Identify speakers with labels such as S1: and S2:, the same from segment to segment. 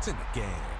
S1: It's in the game.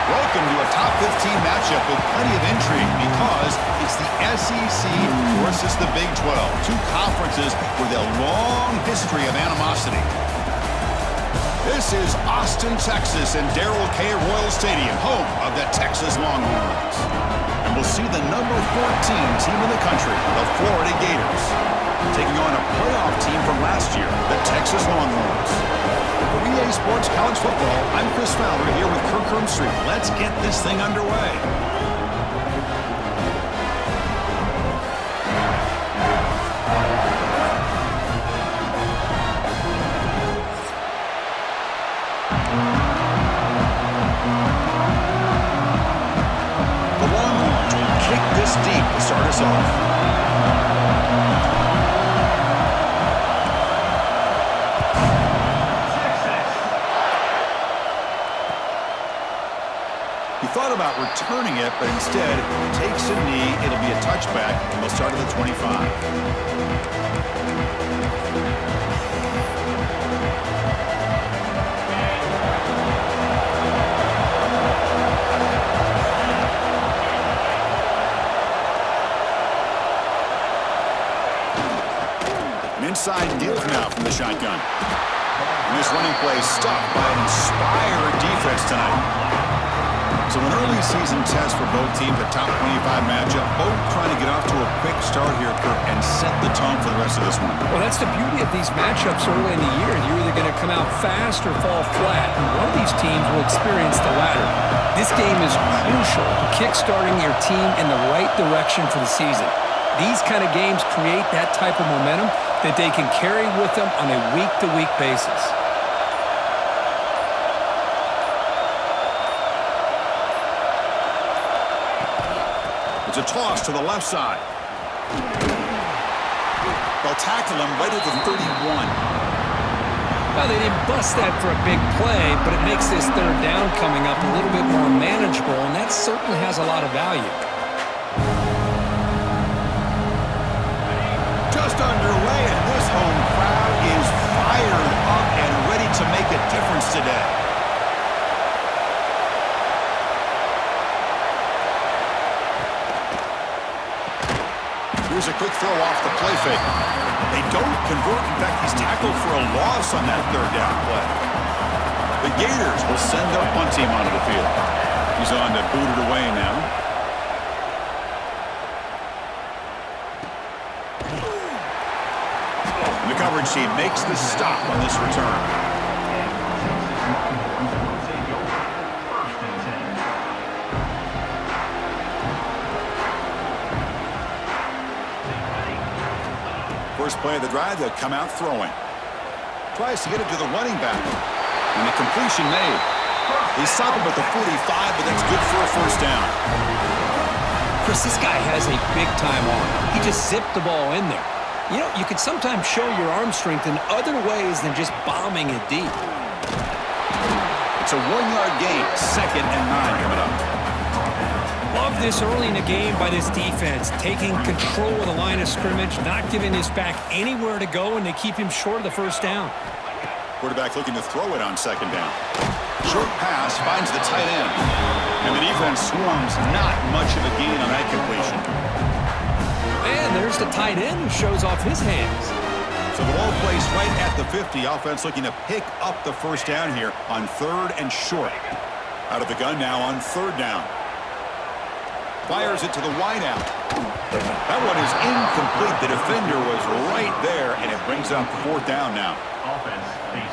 S2: Welcome to a top 15 matchup with plenty of intrigue because it's the SEC versus the Big 12, two conferences with a long history of animosity. This is Austin, Texas, and Darrell K. Royal Stadium, home of the Texas Longhorns. And we'll see the number 14 team in the country, the Florida Gators, taking on a playoff team from last year, the Texas Longhorns. For EA Sports College Football, I'm Chris Fowler here with Kirk Hermstreet. Let's get this thing underway. The Longhorns will kick this deep to start us off. He thought about returning it, but instead takes a knee. It'll be a touchback, and they'll start at the 25. An inside give now from the shotgun. And this running play stopped by an inspired defense tonight. So an early season test for both teams, a top 25 matchup, both trying to get off to a quick start here, Kirk, and set the tone for the rest of this one.
S3: Well, that's the beauty of these matchups early in the year. You're either going to come out fast or fall flat, and one of these teams will experience the latter. This game is crucial to kick-starting your team in the right direction for the season. These kind of games create that type of momentum that they can carry with them on a week-to-week basis.
S2: It's a toss to the left side. They'll tackle him right at the 31.
S3: Well, they didn't bust that for a big play, but it makes this third down coming up a little bit more manageable, and that certainly has a lot of value.
S2: Just underway, and this home crowd is fired up and ready to make a difference today. Here's a quick throw off the play fake. They don't convert. In fact, he's tackled for a loss on that third down play. The Gators will send their punt team onto the field. He's on to boot it away now. The coverage team makes the stop on this return. First play of the drive, they'll come out throwing. Tries to get it to the running back. And the completion made. They stop him at the 45, but that's good for a first down.
S3: Chris, this guy has a big-time arm. He just zipped the ball in there. You know, you could sometimes show your arm strength in other ways than just bombing it deep.
S2: It's a 1-yard gain, 2nd and 9 coming up.
S3: Love this early in the game by this defense, taking control of the line of scrimmage, not giving this back anywhere to go, and they keep him short of the first down.
S2: Quarterback looking to throw it on 2nd down. Short pass finds the tight end. And the defense swarms, not much of a gain on that completion.
S3: And there's the tight end who shows off his hands.
S2: So the ball placed right at the 50. Offense looking to pick up the first down here on 3rd and short. Out of the gun now on 3rd down. Fires it to the wideout. That one is incomplete. The defender was right there, and it brings up 4th down now.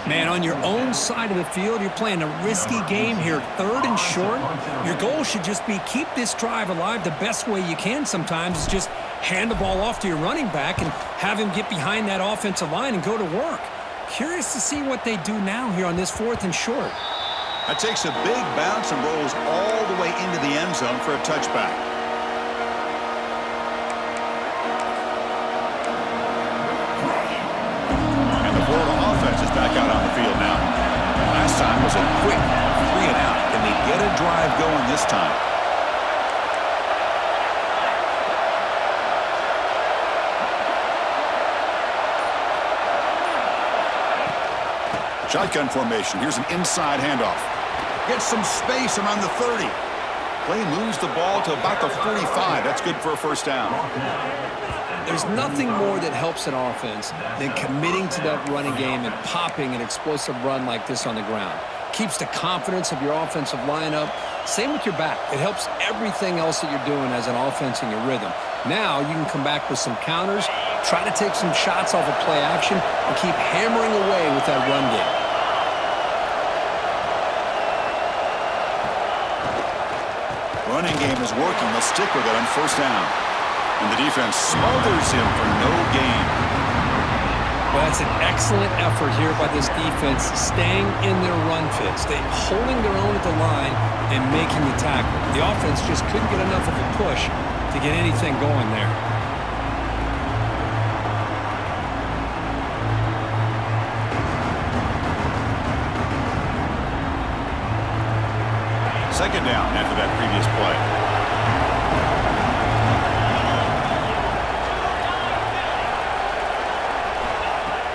S3: Man, on your own side of the field, you're playing a risky game here. 3rd and short. Your goal should just be keep this drive alive the best way you can sometimes is just hand the ball off to your running back and have him get behind that offensive line and go to work. Curious to see what they do now here on this 4th and short.
S2: That takes a big bounce and rolls all the way into the end zone for a touchback. And the Florida offense is back out on the field now. Last time was a quick 3 and out. Can they get a drive going this time? Shotgun formation. Here's an inside handoff. Gets some space around the 30. Play moves the ball to about the 45. That's good for a first down.
S3: There's nothing more that helps an offense than committing to that running game and popping an explosive run like this on the ground. Keeps the confidence of your offensive lineup. Same with your back. It helps everything else that you're doing as an offense in your rhythm. Now you can come back with some counters, try to take some shots off of play action, and keep hammering away with that run game.
S2: Running game is working. They'll stick with it on first down. And the defense smothers him for no gain.
S3: Well, that's an excellent effort here by this defense, staying in their run fits. They're holding their own at the line and making the tackle. The offense just couldn't get enough of a push to get anything going there.
S2: Second down after that previous play.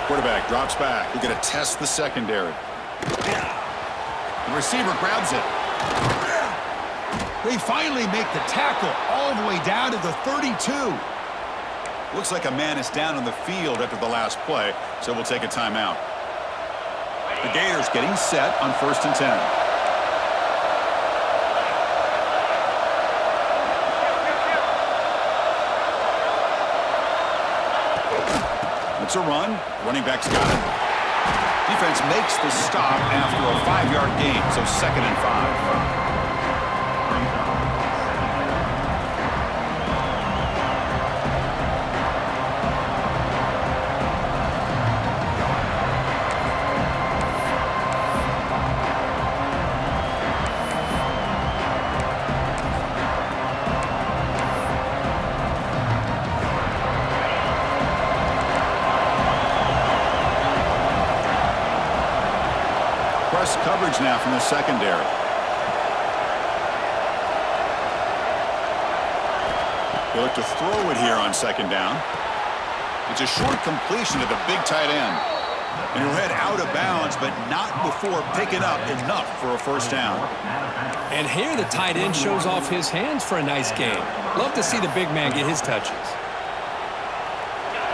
S2: Quarterback drops back. We're going to test the secondary. The receiver grabs it. They finally make the tackle all the way down to the 32. Looks like a man is down on the field after the last play, so we'll take a timeout. The Gators getting set on 1st and 10. It's a run. Running back's got it. Defense makes the stop after a 5-yard gain, so 2nd and 5. press coverage now from the secondary. They look to throw it here on second down. It's a short completion to the big tight end. And he'll head out of bounds, but not before picking up enough for a first down.
S3: And here the tight end shows off his hands for a nice gain. Love to see the big man get his touches.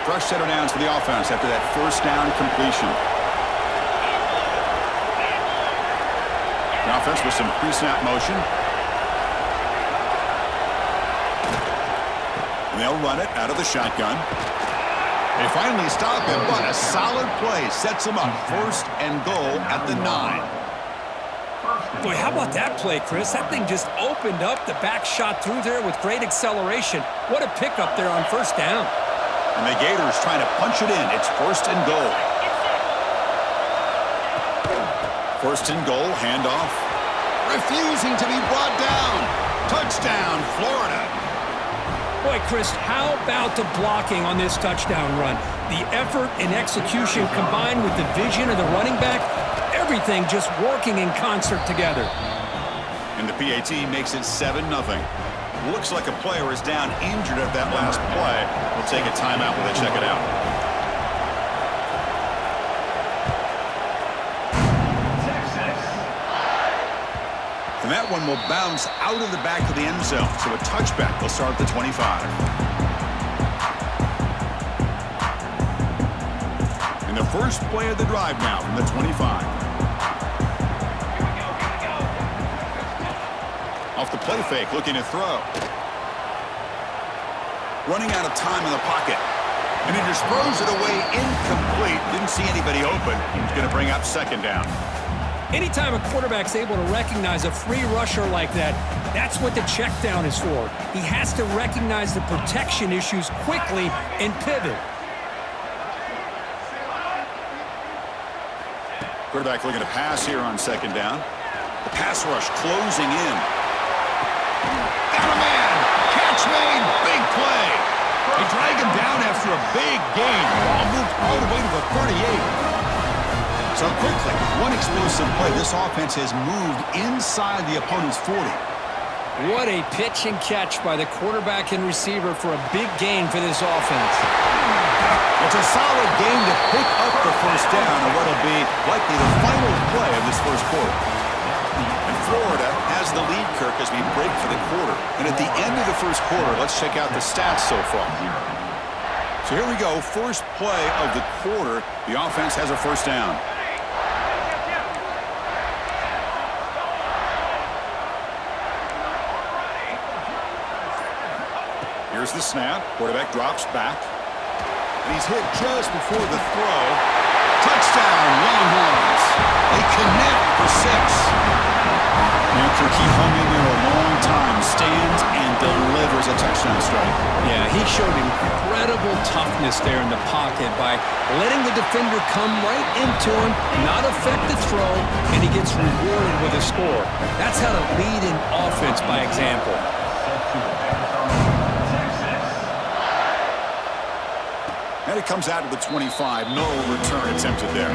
S2: Fresh set of downs for the offense after that first down completion. The offense with some pre-snap motion. And they'll run it out of the shotgun. They finally stop him, but a solid play sets him up. First and goal at the 9.
S3: Boy, how about that play, Chris? That thing just opened up. The back shot through there with great acceleration. What a pickup there on first down.
S2: And the Gators trying to punch it in. It's first and goal. First and goal, handoff. Refusing to be brought down. Touchdown, Florida.
S3: Boy, Chris, how about the blocking on this touchdown run? The effort and execution combined with the vision of the running back, everything just working in concert together.
S2: And the PAT makes it 7-0. Looks like a player is down injured at that last play. We'll take a timeout while they check it out. And that one will bounce out of the back of the end zone. So a touchback will start at the 25. And the first play of the drive now from the 25. Off the play fake, looking to throw. Running out of time in the pocket. And he just throws it away incomplete. Didn't see anybody open. He's going to bring up second down.
S3: Anytime a quarterback's able to recognize a free rusher like that, that's what the check down is for. He has to recognize the protection issues quickly and pivot.
S2: Quarterback looking to pass here on second down. The pass rush closing in. Got a man! Catch made! Big play! They drag him down after a big gain. Ball moved all the way to the 38. So quickly, one explosive play. This offense has moved inside the opponent's 40.
S3: What a pitch and catch by the quarterback and receiver for a big gain for this offense.
S2: It's a solid game to pick up the first down on what will be likely the final play of this first quarter. And Florida has the lead, Kirk, as we break for the quarter. And at the end of the first quarter, let's check out the stats so far. So here we go, first play of the quarter. The offense has a first down. Here's the snap. Quarterback drops back. And he's hit just before the throw. Touchdown, Longhorns. They connect for 6. And Kirk, he hung in there a long time, stands and delivers a touchdown strike.
S3: Yeah, he showed incredible toughness there in the pocket by letting the defender come right into him, not affect the throw, and he gets rewarded with a score. That's how to lead an offense by example.
S2: And it comes out to the 25. No return attempted there.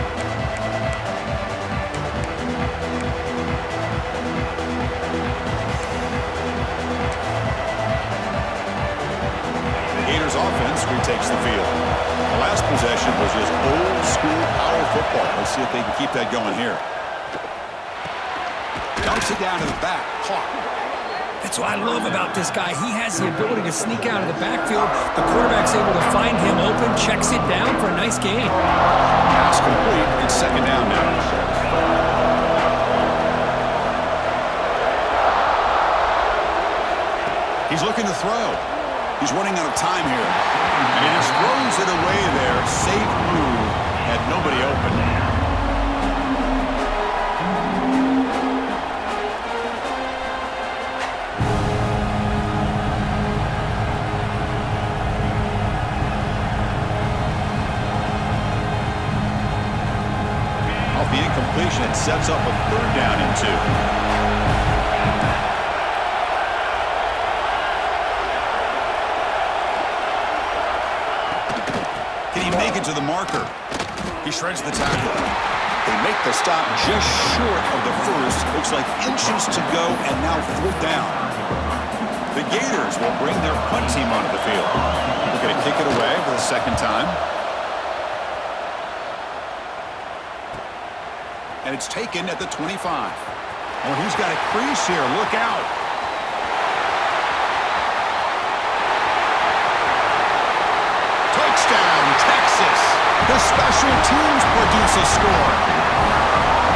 S2: The Gators offense retakes the field. The last possession was just old school power football. Let's see if they can keep that going here. Dumps it down to the back. Caught.
S3: That's what I love about this guy. He has the ability to sneak out of the backfield. The quarterback's able to find him open, checks it down for a nice gain.
S2: Pass complete. It's second down now. He's looking to throw. He's running out of time here. And he just throws it away there. Safe move. Had nobody open. The incompletion, it sets up a third down and 2. Can he make it to the marker? He shreds the tackle. They make the stop just short of the first. Looks like inches to go, and now 4th down. The Gators will bring their punt team onto the field. They're going to kick it away for the 2nd time. And it's taken at the 25. Oh, he's got a crease here. Look out. Touchdown, Texas. The special teams produce a score.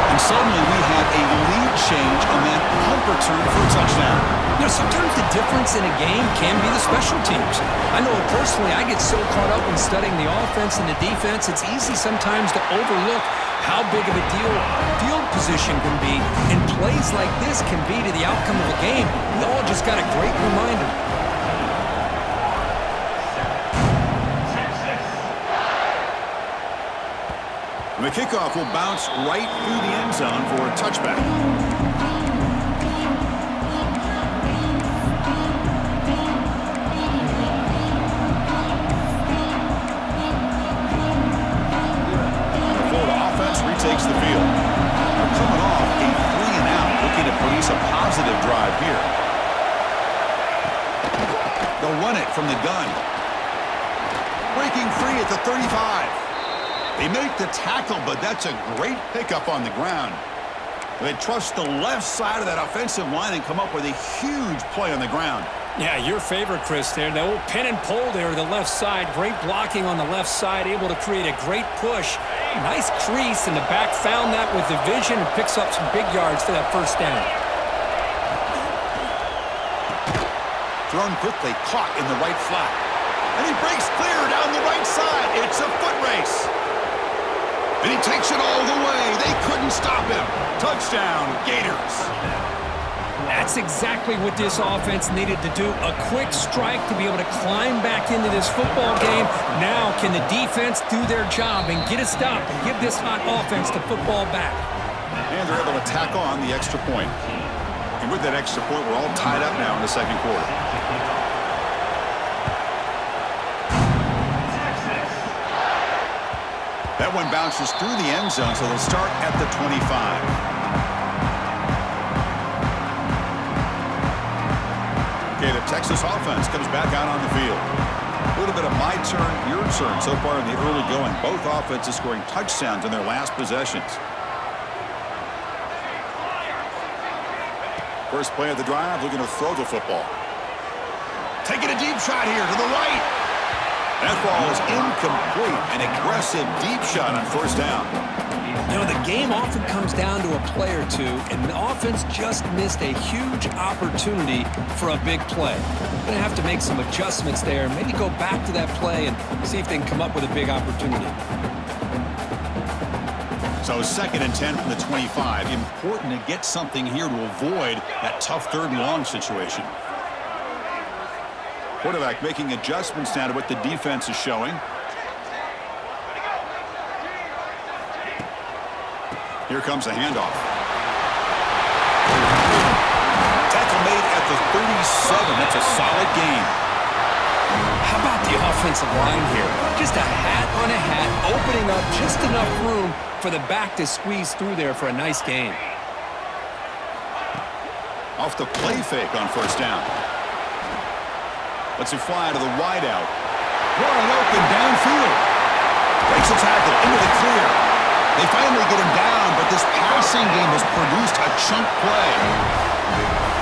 S2: And suddenly we have a lead change on that punt return for a touchdown.
S3: You know, sometimes the difference in a game can be the special teams. I know personally, I get so caught up in studying the offense and the defense, it's easy sometimes to overlook how big of a deal field position can be, and plays like this can be to the outcome of a game. We all just got a great reminder.
S2: The kickoff will bounce right through the end zone for a touchback. The Florida offense retakes the field. They're coming off a 3-and-out, looking to produce a positive drive here. They'll run it from the gun. Breaking free at the 35. They make the tackle, but that's a great pickup on the ground. They trust the left side of that offensive line and come up with a huge play on the ground.
S3: Yeah, your favorite, Chris, there. The old pin and pull there, the left side. Great blocking on the left side, able to create a great push. Nice crease, and the back found that with the vision and picks up some big yards for that 1st down.
S2: Thrown quickly, caught in the right flat. And he breaks clear down the right side. It's a foot race. And he takes it all the way. They couldn't stop him. Touchdown, Gators.
S3: That's exactly what this offense needed to do. A quick strike to be able to climb back into this football game. Now can the defense do their job and get a stop and give this hot offense the football back?
S2: And they're able to tackle on the extra point. And with that extra point, we're all tied up now in the 2nd quarter. That one bounces through the end zone, so they'll start at the 25. Okay, the Texas offense comes back out on the field. A little bit of my turn, your turn so far in the early going. Both offenses scoring touchdowns in their last possessions. First play of the drive, looking to throw the football. Taking a deep shot here to the right. That ball is incomplete. An aggressive deep shot on 1st down.
S3: You know, the game often comes down to a play or two, and the offense just missed a huge opportunity for a big play. They're going to have to make some adjustments there, maybe go back to that play and see if they can come up with a big opportunity.
S2: So 2nd and 10 from the 25. Important to get something here to avoid that tough 3rd and long situation. Quarterback making adjustments now to what the defense is showing. Here comes a handoff. Tackle made at the 37. That's a solid gain.
S3: How about the offensive line here? Just a hat on a hat, opening up just enough room for the back to squeeze through there for a nice gain.
S2: Off the play fake on 1st down. Lets it fly to the wideout. Wide open downfield. Breaks a tackle into the clear. They finally get him down, but this passing game has produced a chunk play.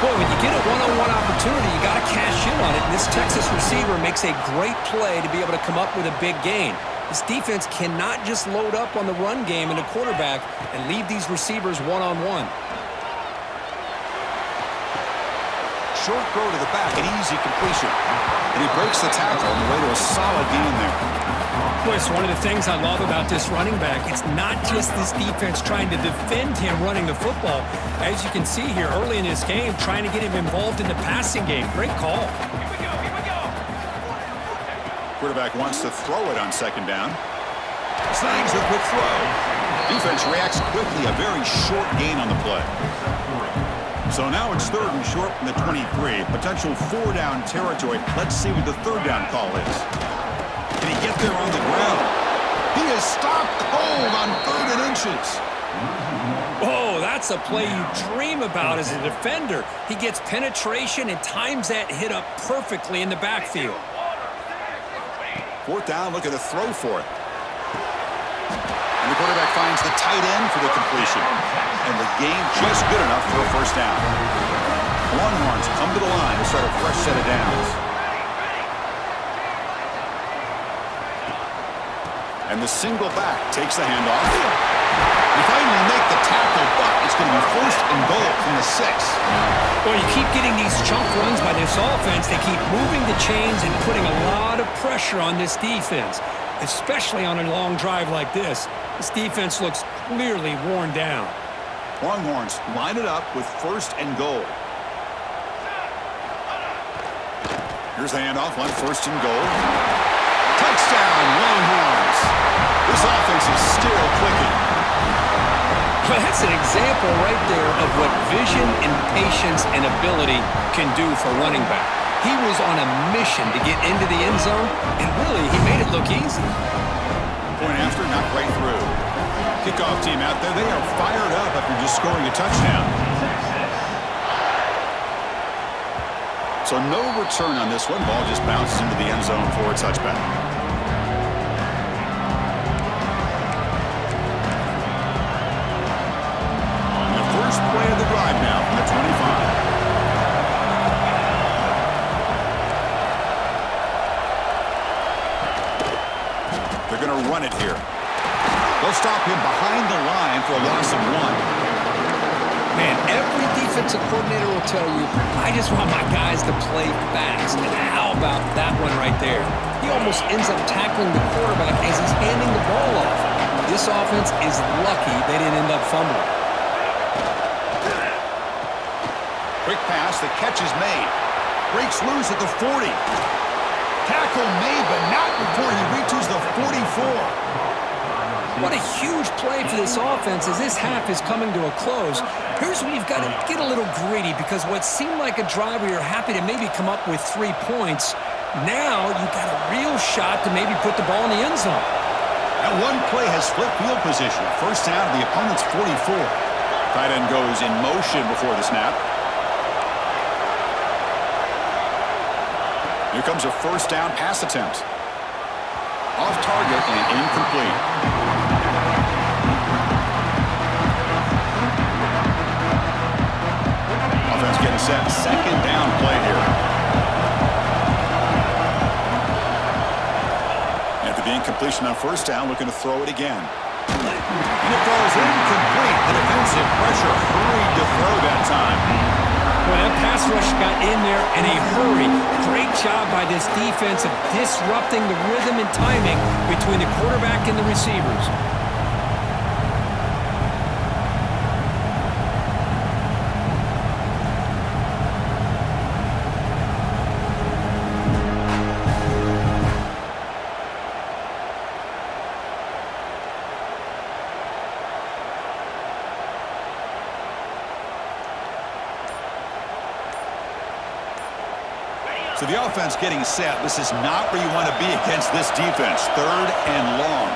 S3: Boy, when you get a one-on-one opportunity, you got to cash in on it. And this Texas receiver makes a great play to be able to come up with a big gain. This defense cannot just load up on the run game and the quarterback and leave these receivers one-on-one.
S2: Short throw to the back, an easy completion. And he breaks the tackle on the way to a solid gain there.
S3: Boy, it's one of the things I love about this running back. It's not just this defense trying to defend him running the football. As you can see here early in this game, trying to get him involved in the passing game. Great call. Here we go.
S2: Quarterback wants to throw it on 2nd down. Snags a quick throw. Defense reacts quickly, a very short gain on the play. So now it's 3rd and short from the 23. Potential 4-down territory. Let's see what the 3rd down call is. Can he get there on the ground? He is stopped cold on 3rd and inch pushes.
S3: Oh, that's a play you dream about as a defender. He gets penetration and times that hit up perfectly in the backfield.
S2: Fourth down, looking to throw for it. And the quarterback finds the tight end for the completion. And the game just good enough for a first down. Longhorns come to the line to start a fresh set of downs. And the single back takes the handoff. They finally make the tackle, but it's going to be first and goal from the 6.
S3: Well, you keep getting these chunk runs by this offense. They keep moving the chains and putting a lot of pressure on this defense, especially on a long drive like this. This defense looks clearly worn down.
S2: Longhorns line it up with first and goal. Here's the handoff on first and goal. Touchdown, Longhorns. This offense is still clicking.
S3: Well, that's an example right there of what vision and patience and ability can do for running back. He was on a mission to get into the end zone, and really, he made it look easy.
S2: Point after, knocked right through. Kickoff team out there, they are fired up after just scoring a touchdown. So no return on this one. Ball just bounces into the end zone for a touchback. Play of the drive now from the 25. They're going to run it here. They'll stop him behind the line for a loss of 1.
S3: Man, every defensive coordinator will tell you, I just want my guys to play fast. And how about that one right there? He almost ends up tackling the quarterback as he's handing the ball off. This offense is lucky they didn't end up fumbling.
S2: Quick pass, the catch is made. Breaks loose at the 40. Tackle made, but not before he reaches the 44.
S3: What a huge play for this offense as this half is coming to a close. Here's where you've got to get a little greedy, because what seemed like a drive where you're happy to maybe come up with 3 points, now you've got a real shot to maybe put the ball in the end zone.
S2: That one play has flipped field position. First down to the opponent's 44. Tight end goes in motion before the snap. Here comes a first down pass attempt. Off target and incomplete. Offense getting set. Second down play here. After the incompletion on first down, looking to throw it again. And it falls incomplete. The defensive pressure hurried to throw that time.
S3: Well, that pass rush got in there in a hurry. Great job by this defense of disrupting the rhythm and timing between the quarterback and the receivers.
S2: So the offense getting set. This is not where you want to be against this defense. Third and long.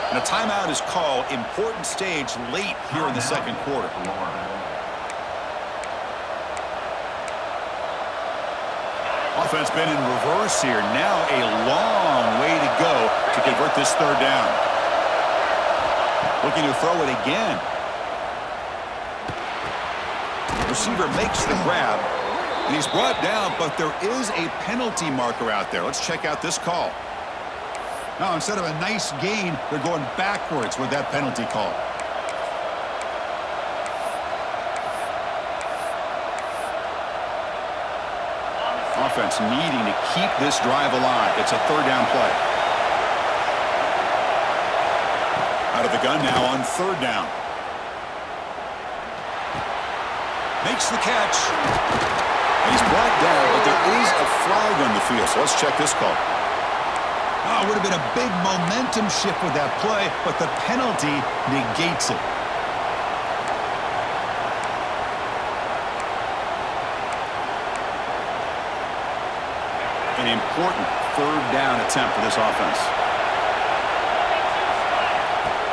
S2: And a timeout is called. Important stage late here in the second quarter. Offense been in reverse here. Now a long way to go to convert this third down. Looking to throw it again. Receiver makes the grab. And he's brought down, but there is a penalty marker out there. Let's check out this call. Now, instead of a nice gain, they're going backwards with that penalty call. Offense needing to keep this drive alive. It's a third down play. Out of the gun now on third down. Makes the catch. He's brought down, but there is a flag on the field, so let's check this call. Oh, it would have been a big momentum shift with that play, but the penalty negates it. An important third down attempt for this offense.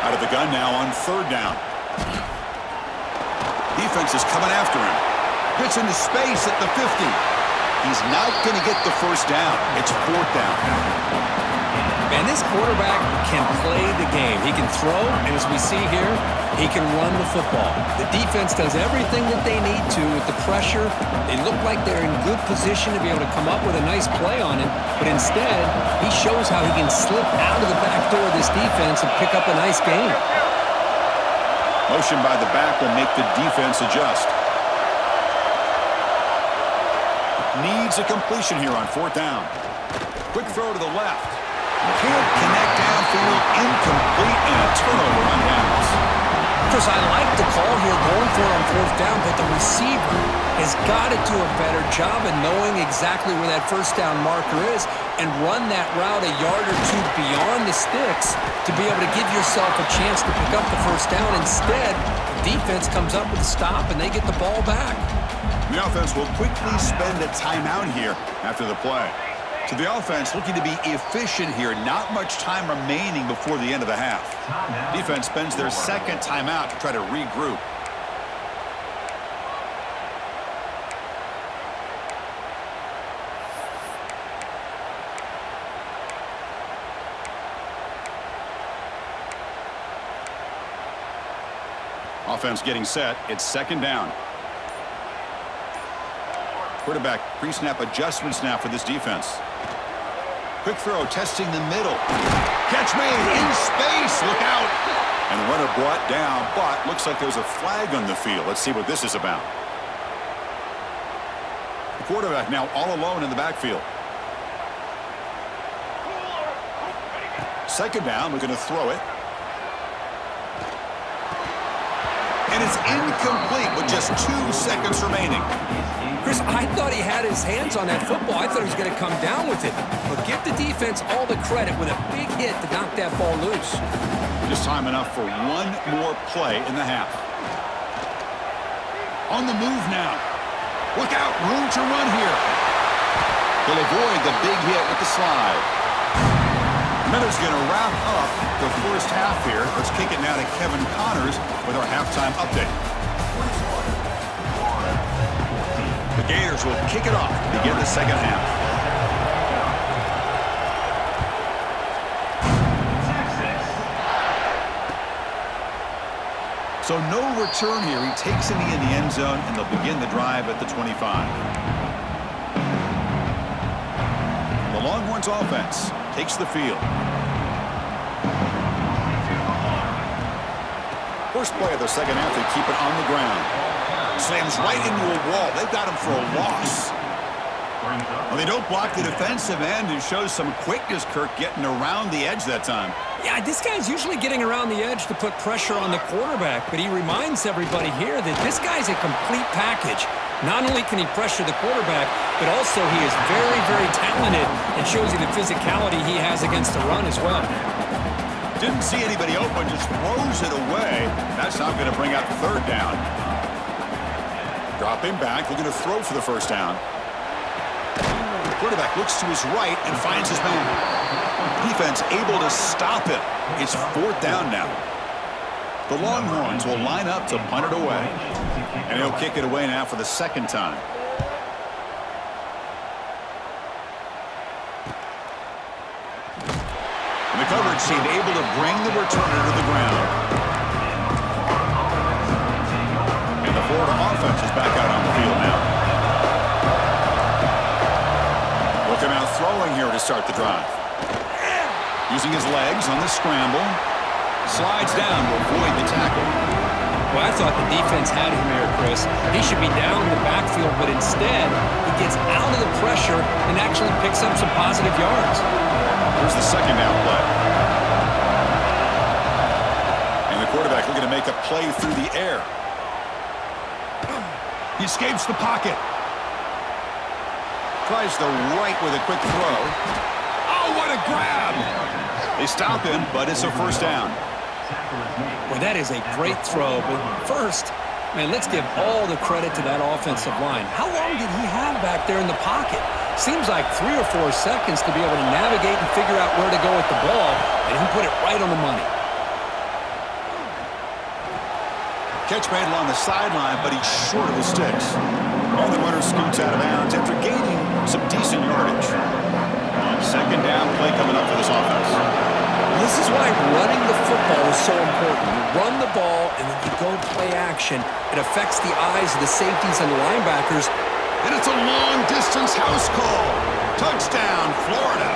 S2: Out of the gun now on third down. Defense is coming after him. Gets into space at the 50. He's not going to get the first down. It's fourth down.
S3: And this quarterback can play the game. He can throw, and as we see here, he can run the football. The defense does everything that they need to with the pressure. They look like they're in good position to be able to come up with a nice play on it, but instead, he shows how he can slip out of the back door of this defense and pick up a nice gain.
S2: Motion by the back will make the defense adjust. Needs a completion here on fourth down. Quick throw to the left. Can't connect downfield. Incomplete and a turnover on downs.
S3: Chris, I like the call here going for it on fourth down, but the receiver has got to do a better job of knowing exactly where that first down marker is and run that route a yard or two beyond the sticks to be able to give yourself a chance to pick up the first down. Instead, the defense comes up with a stop and they get the ball back.
S2: The offense will quickly spend a timeout here after the play. So the offense looking to be efficient here. Not much time remaining before the end of the half. Defense spends their second timeout to try to regroup. Offense getting set. It's second down. Quarterback pre-snap adjustments now for this defense. Quick throw, testing the middle. Catch made in space. Look out. And the runner brought down, but looks like there's a flag on the field. Let's see what this is about. The quarterback now all alone in the backfield. Second down, we're going to throw it. And it's incomplete with just 2 seconds remaining.
S3: Chris, I thought he had his hands on that football. I thought he was going to come down with it. But give the defense all the credit with a big hit to knock that ball loose.
S2: Just time enough for one more play in the half. On the move now. Look out, room to run here. He'll avoid the big hit with the slide. Miller's going to wrap up the first half here. Let's kick it now to Kevin Connors with our halftime update. The Gators will kick it off to begin the second half. So no return here. He takes it in the end zone, and they'll begin the drive at the 25. The Longhorns offense takes the field. First play of the second half, they keep it on the ground. Slams right into a wall. They've got him for a loss. Well, they don't block the defensive end and shows some quickness, Kirk, getting around the edge that time.
S3: Yeah, this guy's usually getting around the edge to put pressure on the quarterback, but he reminds everybody here that this guy's a complete package. Not only can he pressure the quarterback, but also he is very, very talented and shows you the physicality he has against the run as well.
S2: Didn't see anybody open, just throws it away. That's not going to bring out third down. Drop him back, looking to throw for the first down. Quarterback looks to his right and finds his man. Defense able to stop him. It's fourth down now. The Longhorns will line up to punt it away. And he'll kick it away now for the second time. And the coverage team able to bring the returner to the ground. And the Florida offense is back out on the field now. Looking out throwing here to start the drive. Using his legs on the scramble. Slides down to avoid the tackle.
S3: Well, I thought the defense had him here, Chris. He should be down in the backfield, but instead, he gets out of the pressure and actually picks up some positive yards.
S2: Here's the second down play. And the quarterback looking to make a play through the air. He escapes the pocket. Tries the right with a quick throw. Oh, what a grab! They stop him, but it's a first down.
S3: Well, that is a great throw, but first, man, let's give all the credit to that offensive line. How long did he have back there in the pocket? Seems like 3 or 4 seconds to be able to navigate and figure out where to go with the ball, and he put it right on the money.
S2: Catch made along the sideline, but he's short of the sticks. And the runner scoots out of bounds after gaining some decent yardage. Second down play coming up for this offense.
S3: This is why running the football is so important. You run the ball, and then you go play action. It affects the eyes of the safeties and the linebackers.
S2: And it's a long-distance house call. Touchdown, Florida.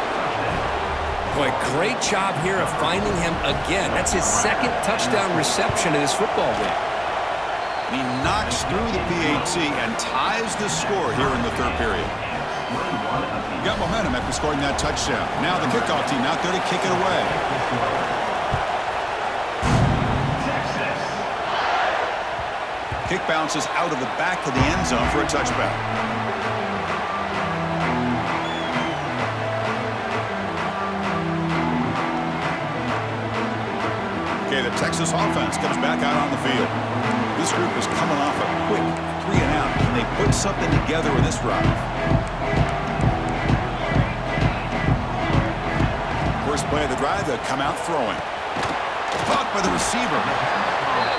S3: Boy, great job here of finding him again. That's his second touchdown reception in this football game.
S2: He knocks through the PAT and ties the score here in the third period. Got momentum after scoring that touchdown. Now the kickoff team out there to kick it away. Kick bounces out of the back of the end zone for a touchback. Okay, the Texas offense comes back out on the field. This group is coming off a quick 3 and out. Can they put something together with this drive? First play of the drive, they'll come out throwing. Caught by the receiver.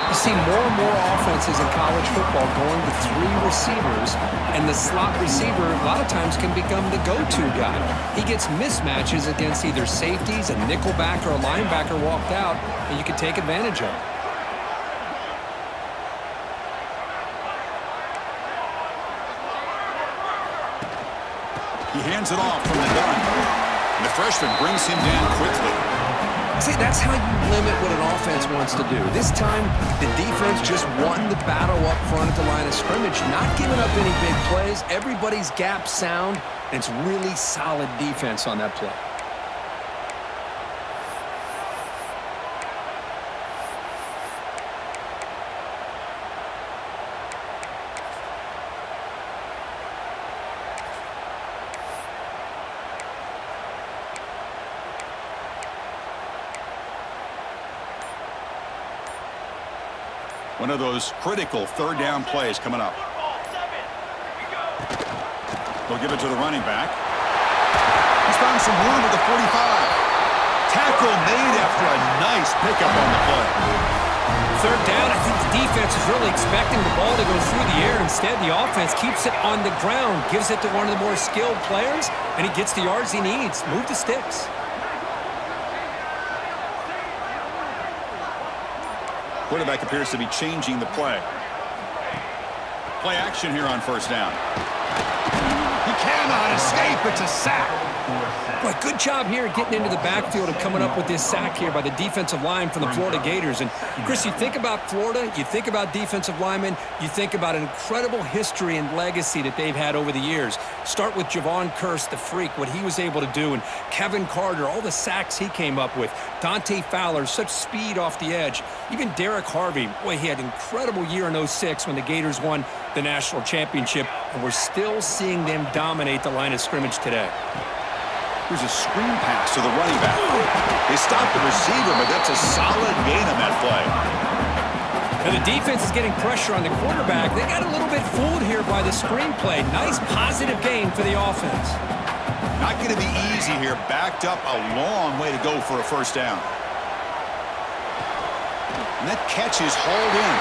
S3: You see more and more offenses in college football going to 3 receivers, and the slot receiver a lot of times can become the go-to guy. He gets mismatches against either safeties, a nickelback, or a linebacker walked out, and you can take advantage of it.
S2: He hands it off from the gun. And the freshman brings him down quickly.
S3: See, that's how you limit what an offense wants to do. This time, the defense just won the battle up front at the line of scrimmage, not giving up any big plays. Everybody's gap sound, and it's really solid defense on that play.
S2: One of those critical third down plays coming up. They'll give it to the running back. He's found some room at the 45. Tackle made after a nice pickup on the play.
S3: Third down, I think the defense is really expecting the ball to go through the air. Instead, the offense keeps it on the ground, gives it to one of the more skilled players, and he gets the yards he needs. Move the sticks.
S2: Quarterback appears to be changing the play. Play action here on first down. He cannot escape. It's a sack.
S3: Boy, good job here getting into the backfield and coming up with this sack here by the defensive line from the Florida Gators. And, Chris, you think about Florida, you think about defensive linemen, you think about an incredible history and legacy that they've had over the years. Start with Javon Kearse, the freak, what he was able to do, and Kevin Carter, all the sacks he came up with. Dante Fowler, such speed off the edge. Even Derek Harvey, boy, he had an incredible year in 06 when the Gators won the national championship, and we're still seeing them dominate the line of scrimmage today.
S2: Here's a screen pass to the running back. They stopped the receiver, but that's a solid gain on that play.
S3: Now the defense is getting pressure on the quarterback. They got a little bit fooled here by the screen play. Nice positive gain for the offense.
S2: Not going to be easy here. Backed up a long way to go for a first down. And that catch is hauled in.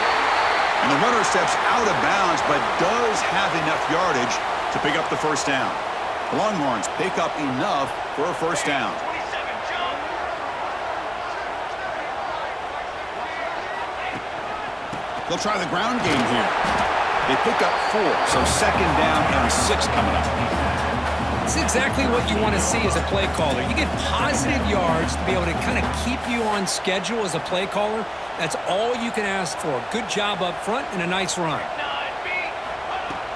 S2: And the runner steps out of bounds, but does have enough yardage to pick up the first down. The Longhorns pick up enough for a first down. They'll try the ground game here. They pick up 4, so second down and 6 coming up.
S3: It's exactly what you want to see as a play caller. You get positive yards to be able to kind of keep you on schedule as a play caller. That's all you can ask for. Good job up front and a nice run.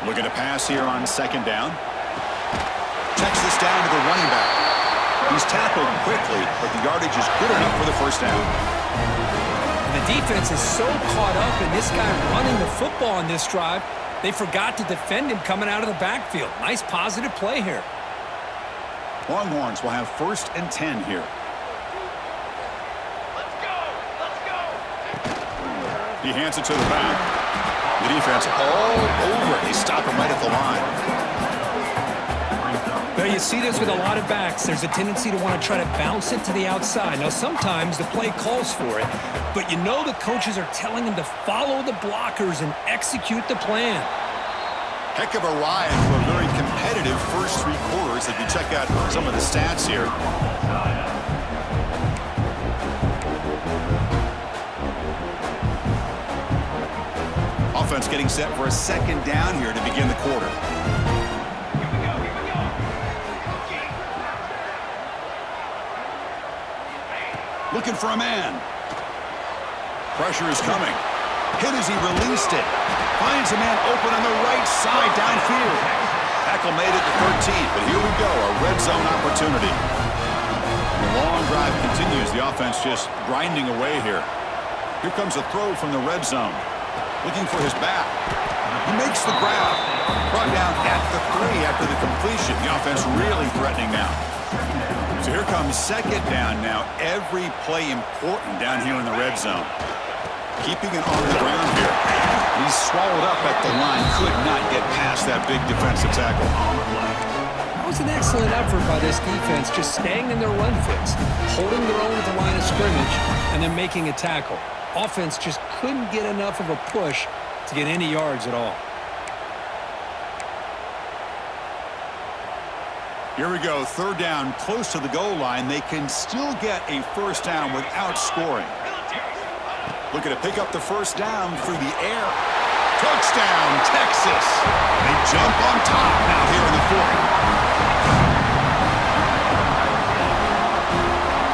S2: Looking to pass here on second down. Checks this down to the running back. He's tackled quickly, but the yardage is good enough for the first down.
S3: The defense is so caught up in this guy running the football on this drive, they forgot to defend him coming out of the backfield. Nice positive play here.
S2: Longhorns will have 1st and 10 here.
S1: Let's go! Let's go!
S2: He hands it to the back. The defense all over it. They stop him right at the line.
S3: Well, you see this with a lot of backs. There's a tendency to want to try to bounce it to the outside. Now, sometimes the play calls for it, but you know the coaches are telling them to follow the blockers and execute the plan.
S2: Heck of a ride for a very competitive first three quarters if you check out some of the stats here. Offense getting set for a second down here to begin the quarter. Looking for a man. Pressure is coming. Hit as he released it. Finds a man open on the right side downfield. Tackle made at the 13, but here we go, a red zone opportunity. The long drive continues. The offense just grinding away here. Here comes a throw from the red zone. Looking for his back. He makes the grab. Brought down at the 3 after the completion. The offense really threatening now. So here comes second down now. Every play important down here in the red zone. Keeping it on the ground here. He's swallowed up at the line. Could not get past that big defensive tackle.
S3: That was an excellent effort by this defense, just staying in their run fix, holding their own at the line of scrimmage, and then making a tackle. Offense just couldn't get enough of a push to get any yards at all.
S2: Here we go, third down, close to the goal line. They can still get a first down without scoring. Looking to pick up the first down through the air. Touchdown, Texas. They jump on top now here in the fourth.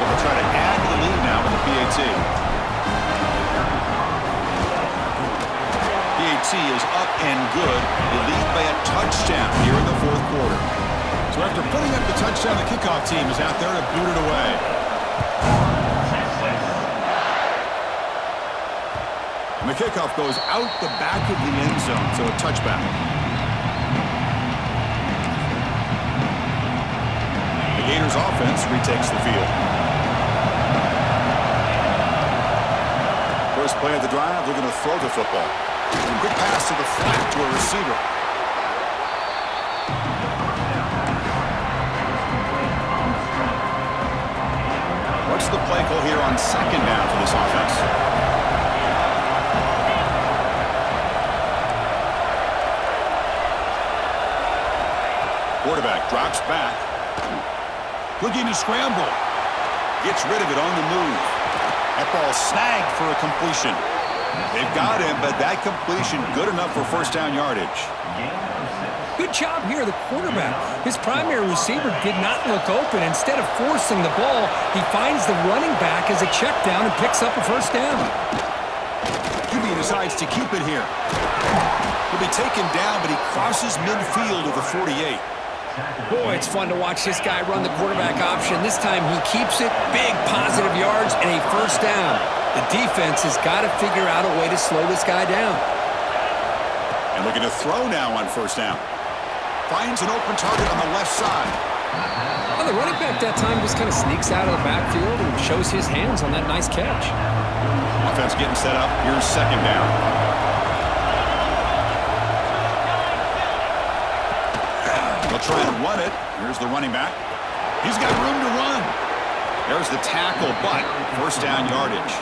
S2: They'll try to add to the lead now with the PAT. PAT is up and good. They lead by a touchdown here in the fourth quarter. So after putting up the touchdown, the kickoff team is out there to boot it away. And the kickoff goes out the back of the end zone, so a touchback. The Gators offense retakes the field. First play of the drive, they're going to throw the football. Quick pass to the flat to a receiver. What's the play call here on second down for this offense? Quarterback drops back. Looking to scramble. Gets rid of it on the move. That ball snagged for a completion. They've got him, but that completion good enough for first down yardage.
S3: Good job here, the quarterback. His primary receiver did not look open. Instead of forcing the ball, he finds the running back as a check down and picks up a first down.
S2: QB decides to keep it here. He'll be taken down, but he crosses midfield to the 48.
S3: Boy, it's fun to watch this guy run the quarterback option. This time he keeps it, big positive yards, and a first down. The defense has got to figure out a way to slow this guy down.
S2: And looking to throw now on first down. Finds an open target on the left side.
S3: Well, the running back that time just kind of sneaks out of the backfield and shows his hands on that nice catch.
S2: Offense getting set up. Here's second down. They'll try and run it. Here's the running back. He's got room to run. There's the tackle, but first down yardage.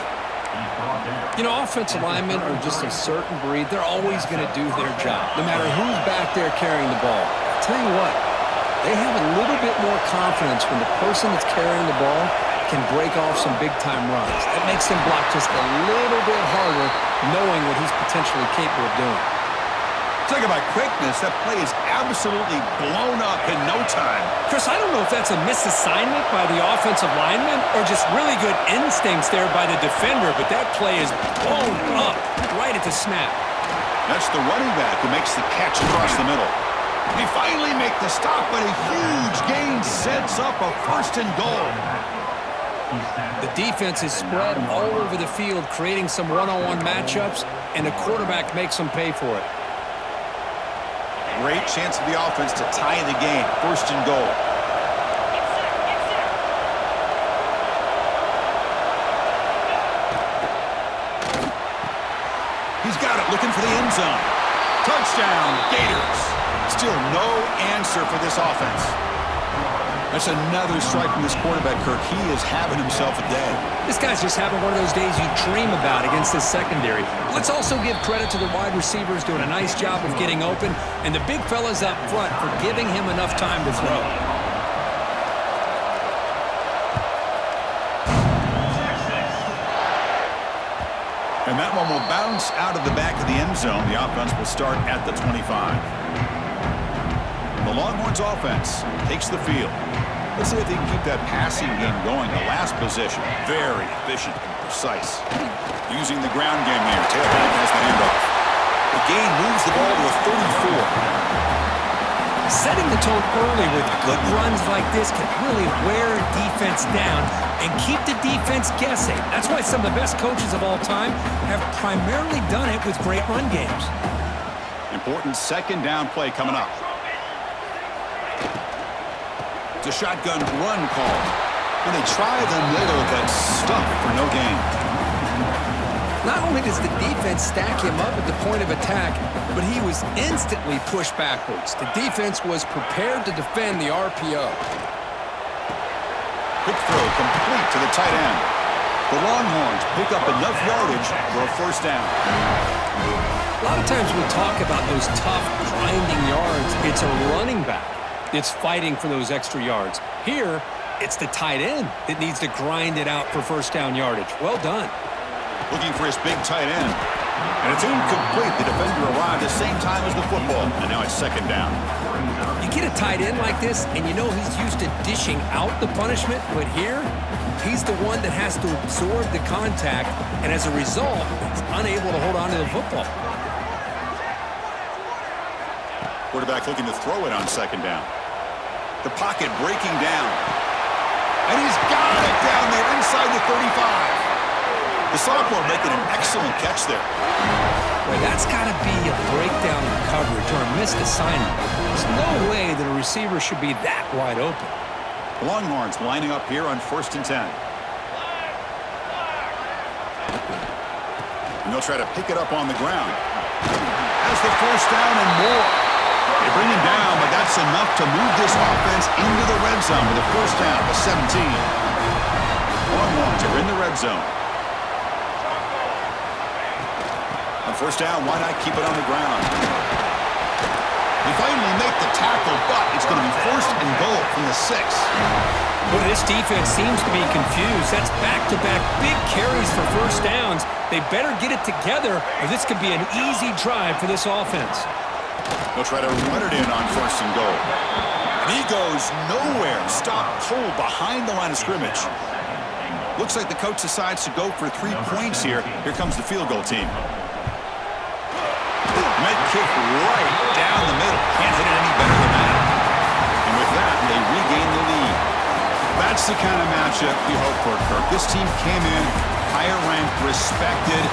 S3: You know, offensive linemen are just a certain breed. They're always going to do their job, no matter who's back there carrying the ball. I'll tell you what, they have a little bit more confidence when the person that's carrying the ball can break off some big-time runs. That makes them block just a little bit harder, knowing what he's potentially capable of doing.
S2: Talk about quickness. That play is absolutely blown up in no time.
S3: Chris, I don't know if that's a misassignment by the offensive lineman or just really good instincts there by the defender, but that play is blown up right at the snap.
S2: That's the running back who makes the catch across the middle. They finally make the stop, but a huge gain sets up a first and goal.
S3: The defense is spread all over the field, creating some one-on-one matchups, and the quarterback makes them pay for it.
S2: Great chance for the offense to tie the game. First and goal. He's got it, looking for the end zone. Touchdown, Gators. Still no answer for this offense. That's another strike from this quarterback, Kirk. He is having himself a day.
S3: This guy's just having one of those days you dream about against this secondary. Let's also give credit to the wide receivers doing a nice job of getting open, and the big fellas up front for giving him enough time to throw.
S2: And that one will bounce out of the back of the end zone. The offense will start at the 25. The Longhorns offense takes the field. Let's see if they can keep that passing game going. The last possession, very efficient and precise. Using the ground game here. Tailback has the handoff. The gain moves the ball to a 34.
S3: Setting the tone early with good runs like this can really wear defense down and keep the defense guessing. That's why some of the best coaches of all time have primarily done it with great run games.
S2: Important second down play coming up. It's a shotgun run call. When they try the middle, but stuck for no gain.
S3: Not only does the defense stack him up at the point of attack, but he was instantly pushed backwards. The defense was prepared to defend the RPO.
S2: Quick throw complete to the tight end. The Longhorns pick up enough yardage for a first down.
S3: A lot of times we talk about those tough, grinding yards. It's a running back that's fighting for those extra yards. Here, it's the tight end that needs to grind it out for first down yardage. Well done.
S2: Looking for his big tight end. And it's incomplete. The defender arrived at the same time as the football. And now it's second down.
S3: You get a tight end like this, and you know he's used to dishing out the punishment, but here, he's the one that has to absorb the contact, and as a result, he's unable to hold on to the football.
S2: Quarterback looking to throw it on second down. The pocket breaking down. And he's got it down there inside the 35. The sophomore making an excellent catch there.
S3: Boy, that's got to be a breakdown in coverage or a missed assignment. There's no way that a receiver should be that wide open.
S2: The Longhorns lining up here on 1st and 10. And they'll try to pick it up on the ground. Has the first down and more. They bring him down, but that's enough to move this offense into the red zone with a first down to 17. Longhorns are in the red zone. On first down, why not keep it on the ground? They finally make the tackle, but it's going to be first and goal from the 6.
S3: Boy, this defense seems to be confused. That's back-to-back big carries for first downs. They better get it together, or this could be an easy drive for this offense.
S2: They'll try to run it in on first and goal. And he goes nowhere. Stop cold behind the line of scrimmage. Looks like the coach decides to go for 3 points here. Here comes the field goal team. Med kick right down the middle. Can't hit it any better than that. And with that, they regain the lead. That's the kind of matchup you hope for, Kirk. This team came in higher ranked, respected.